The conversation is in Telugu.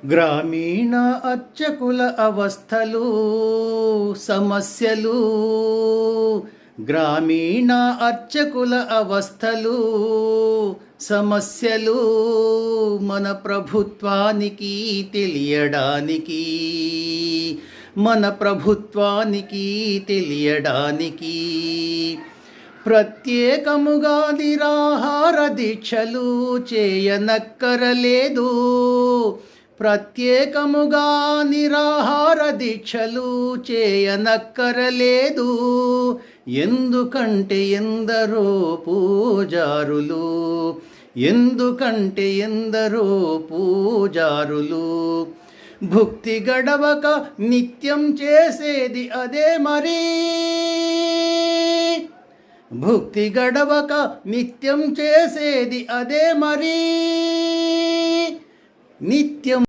గ్రామీణ అర్చకుల అవస్థలు సమస్యలు, గ్రామీణ అర్చకుల అవస్థలు సమస్యలు మన ప్రభుత్వానికి తెలియడానికి, మన ప్రభుత్వానికి తెలియడానికి ప్రత్యేకముగా నిరాహార దీక్షలు చేయనక్కరలేదు. ప్రత్యేకముగా నిరాహార దీక్షలు చేయనక్కరలేదు. ఎందుకంటే ఎందరో పూజారులు, ఎందుకంటే ఎందరో పూజారులు భుక్తి గడవక నిత్యం చేసేది అదే మరి. భుక్తి గడవక నిత్యం చేసేది అదే మరి. నిత్యం